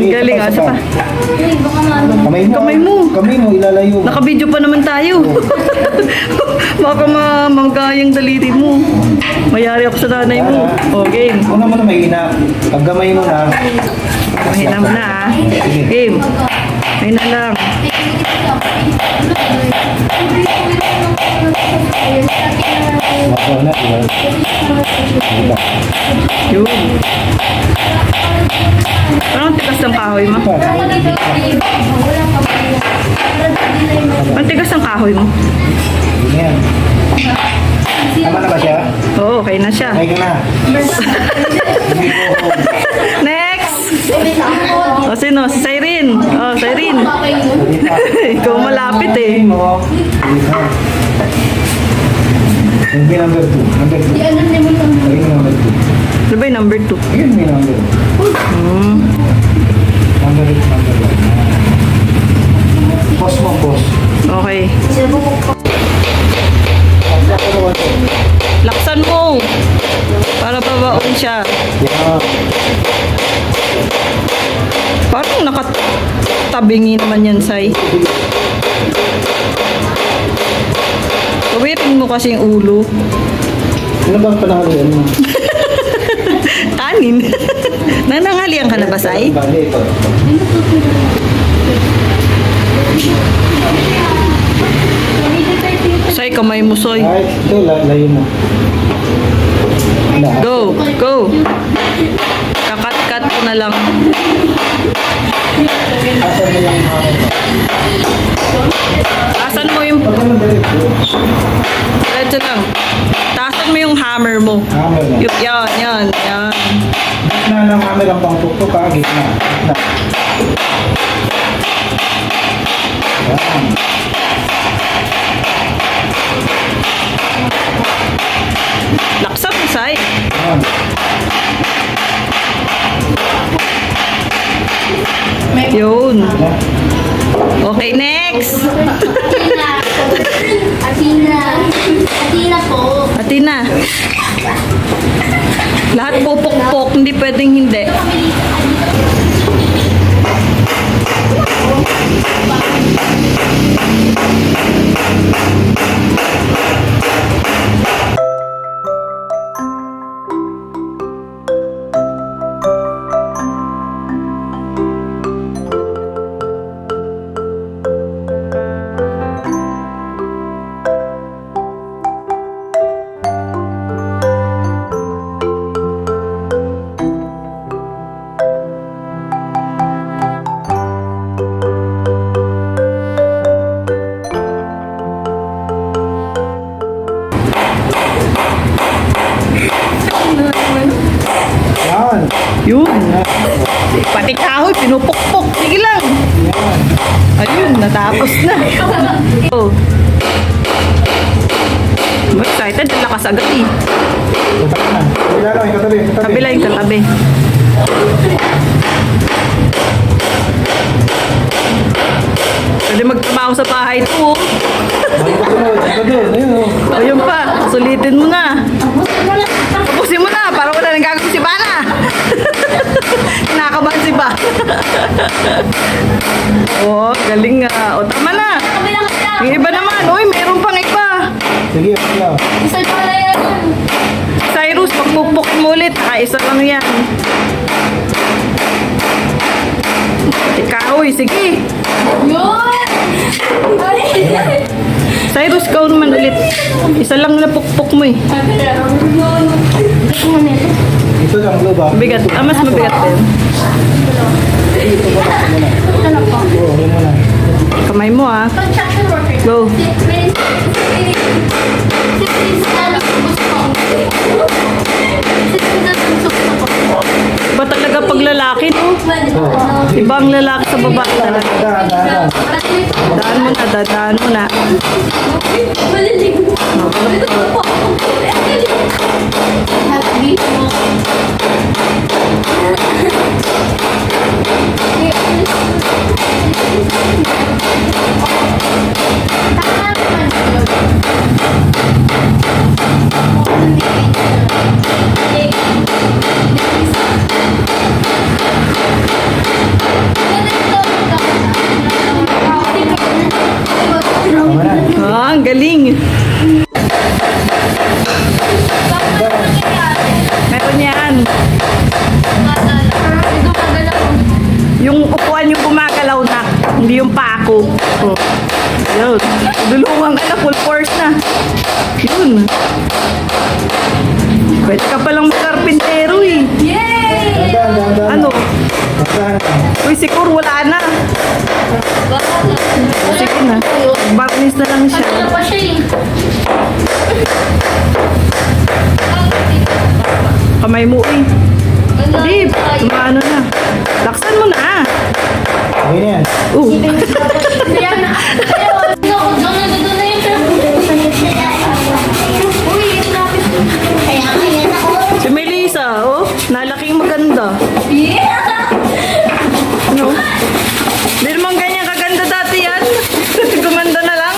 Galing, isa asa pa? Kamay mo. Kamay mo. Ilalayo mo. Naka-video pa naman tayo. Baka manggayang daliri mo. Mayari ako sa nanay mo. O, game. Una mo na mahina. Pag gamay mo na. Mahina mo na, ah. Game. Mahina lang. Makaw na, diba? Yun. Parang tigas ng kahoy mo. Ang tigas ng kahoy mo. Yun yan. Tama na ba siya? Oo, okay na siya. Okay ka na. Next! O, sino? Si Cyrene. O, Cyrene. Ikaw malapit eh. Yung may number 2. Number 2. Ayun yung number 2. Ano ba yung number 2? Ayun may number. Number 8, number 1. Pause mo, pause. Okay. Laksan mo. Para babaon siya. Yeah. Parang nakatabingi naman yan, Sai. Tawirin mo kasi yung ulo. Ano ba ang panahalian mo? Kanin. Nanangalian ka na ba, Sai? Bali, ito. Sai, kamay mo, Soy. Ay, ito, layo mo. Wala. Go, go. Kakat-kat ko na lang. Asan mo lang ako? Taasan mo yung... Pag naman dali. Diretso lang. Taasan mo yung hammer mo. Hammer na. Yan. Gitna ng hammer ang pangpukpok ka. Gitna. Gitna. Yan. Laksan mo, Sai. Yan. Yun. Okay, next. Atina po. Atina. Lahat pupok-pok, hindi pwedeng hindi. Yan. Yun. Pati kahoy, pinupukpok. Sige lang. Ayun, natapos na. Oh. I'm excited. Ang lakas agad eh. Katabi na. Kabila lang, katabi. Kabila yung katabi. Pwede magtrabaho sa bahay to. Oh. Ito doon. Ayun o. O yun pa, sulitin mo na. Tapusin mo na, para wala nang gagawin si Bana. Kinakabahan si Ba. Oh, galing nga. O, tama na. Yung iba naman, uy, meron pang iba. Sige, okay. Isa pala yan. Cyrus, pagpupukin mo ulit. Isa lang yan. Ikaw, sige. Yun! Cyrus, ikaw naman ulit. Isa lang na pukpok mo eh. Ito lang, blue ba? Mabigat. Ah, mas mabigat pa yun. Oo, yun mo na. Kamay mo ah. Construction worker. Go. Iba talaga pag lalaki, no? Ibang lalaki sa babae talaga. Daan. Dadaan mo na. Hindi yung pako. Oh. Yun. Dulungan ka na, full force na. Yun. Pwede ka palang karpintero eh. Yay! Ano? Nasaan? Uy, si Kur, wala na. Sige na. Barnis na lang siya. Ano pa siya eh? Kamay mo eh. Dib, ano na. Laksan mo na. Okay na yan. Kaya na. Kaya doon na yun siya. Uy, ito natin. Kaya yan ako. Si Melissa, oh. Nalaking maganda. Yeah! No? Hindi naman ganyan kaganda dati yan. Gumanda na lang.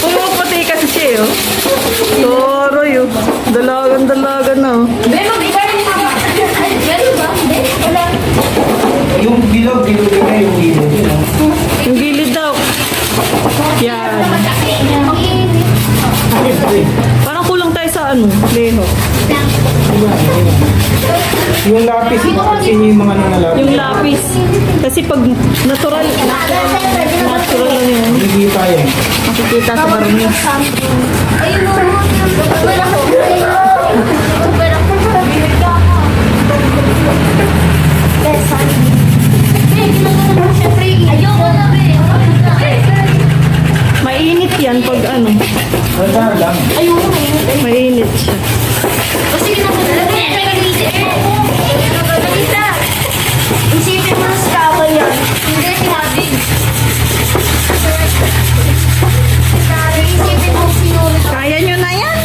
Pumuputi kasi siya, oh. Toroy, oh. Dalagan na, oh. Be, mag-iba rin ako. Ay, gano'n ba? Hindi. Wala. Yung bilog na yung bilog. Yung gilid daw. Yan. Parang kulang tayo sa ano, leho. Yung lapis, kasi yung mga nangalapis. Yung lapis. Kasi pag natural lang yun. Hindi pa yan. Makikita sa barangay. Ayun mo. Wala ko. Wala ko. Ayoko na, be. Mainit yan pag ano. Nasaan lang? Ayoko na. Mainit siya. Kasi Lisa, isipin mo na sa tao yan. Hindi, sinabi. Isipin mo sinunod. Kaya nyo na yan.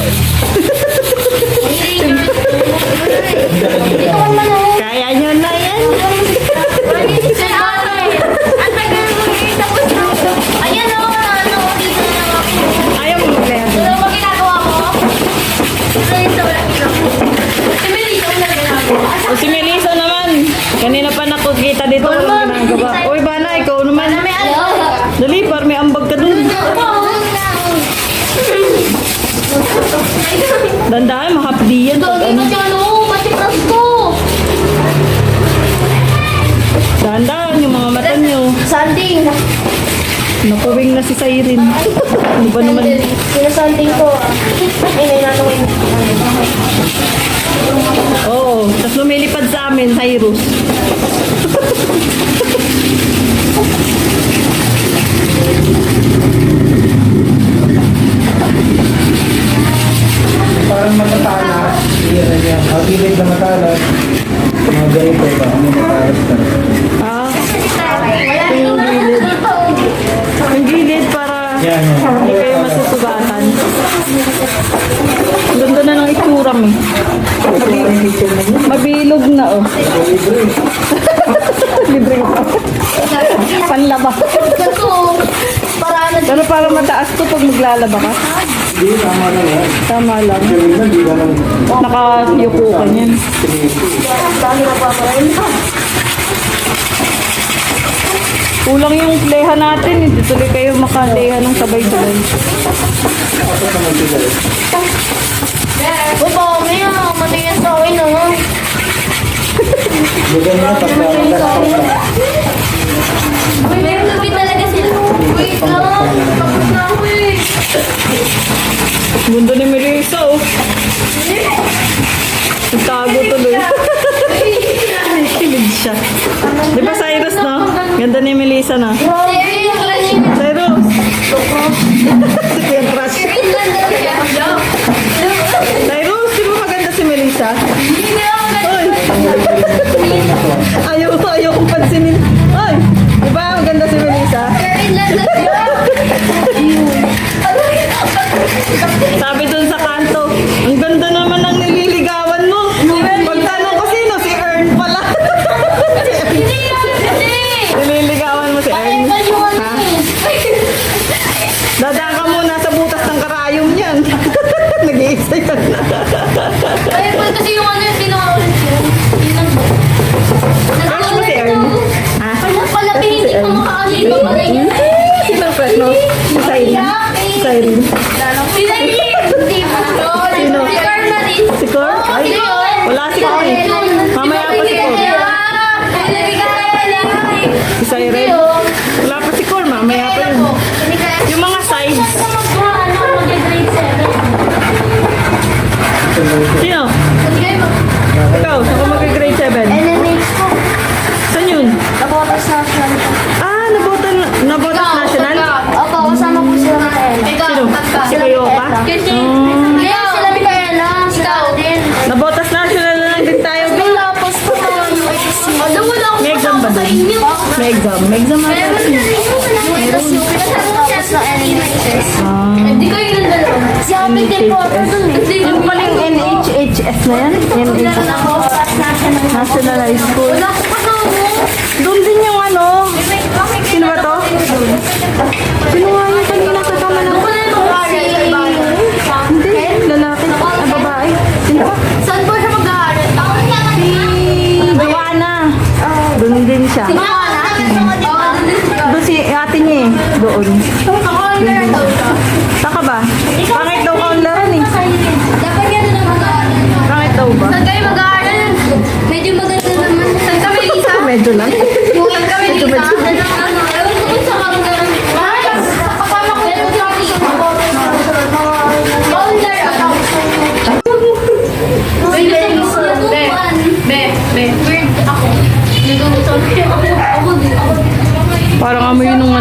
Ito ang manahal. Kaya nyo na yan. Ang tagal mo eh. Tapos na. Ayan o, ano, dito na lang ako. Ayaw mo mag-leho. Ano ba ginagawa mo? Ito, wala ginagawa. Si Melissa, wala ginagawa. O si Melissa naman. Kanina pa nakukita dito. Walang ginagawa. Uy, Bana, ikaw naman. Dali, par may ambag ka dun. Dandaan, mahapdi yan. Pag Gagi ano. ba siya, ano? Matikras ko. Dandaan, yung mga mata nyo. Sanding. Nakuwing na si Siren. Ano ba naman? Sinasanding ko. Ay, nananawin. Oo, tapos lumilipad sa amin, Cyrus. Parang matatalas. Yan, yan. Pag-ibig na matalas. Mga ganito ba? May matalas ka. Ah, Wala yung gilid. ang gilid para Yan, yan. hindi kayo masusugatan. Ganda na ng itsura mo. Mabilog na, oh. Libre pa. Panlaba. Ito, para na Pero para mataas to pag maglalaba ka. Hindi, tama na yan. Tama lang. Galing na, di ka lang. Nakayuko ka niyan. dami na pa para yun. Kulang yung leha natin. Hindi tuloy kayo makaleha ng sabay-sabay. Opo, may matigas sa akin, no? Bugan na, pagkakakas ka. Uy, may lupit talaga sila. Wait lang, tapos na ako eh. Mundo ni Melissa, oh. Nagtago tuloy. Kilig siya. Di ba Cyrus, no? Ganda ni Melissa, na. Cyrus! Yung crush. Cyrus, di ba maganda si Melissa? Oy! Ayaw kong pansinin. Oy! Di ba maganda si Melissa? Sabi dun sa kanto, ang ganda naman ng nililigawan mo. Pagtanong ko sino, si Ern pala. Nililigawan mo si Ern. Ha? Dadaan ka muna sa butas ng karayom niyan. Nag-iisa yun. Kasi yung ano yung pinaka-ulit yun. Crush mo si Ern? Ha? Ano pala, hindi ko makakalipa pa rin yun. Sino ang crush mo? Si Siren. Si Siren. Hindi mo. Sino? Si Carmelin. Si Cor? Ay, wala si Cor. Mamaya pa si Cor. Si Siren? Wala Sino? Saan kayo mag... Ikaw, saan ka mag-grade 7? NNH po. Saan yun? Nabotas national po. Ah, nabotas national? Opo, kasama po sila Micaela. Sino? Si Kayoka? Hindi, sila Micaela. Sila din. Nabotas national na lang din tayo. Bill. Tapos po yung HC. Wala akong May exam ba doon? May exam. May exam na Meron tayo. na rin po. Tapos yung pinatapos na NNHS. Hindi kayo yung dalawa. Si Abby din po ako dun eh. Ano pala yung NHHS na yan? NHHS. Nabotas national. National High School. Wala ko pa Doon din yung ano. Sino ba to? Sino nga yung kanina kasama na? Hindi, lalaki. Ah, babae. Sino ba? Saan po siya mag-aaral? Si Joanna. Doon din siya. Doon si ate niya eh. Doon. Saka ba? Pangit daw kaunlaran eh. Dapat yan na mag-aaral. Pangit daw ba? Saan kayo mag-aaral? Medyo maganda naman. Saan kami isa? Medyo lang. Saan kami isa? Ewan ko kung saan kami ganun. Kasama ko yung Parang amoy nung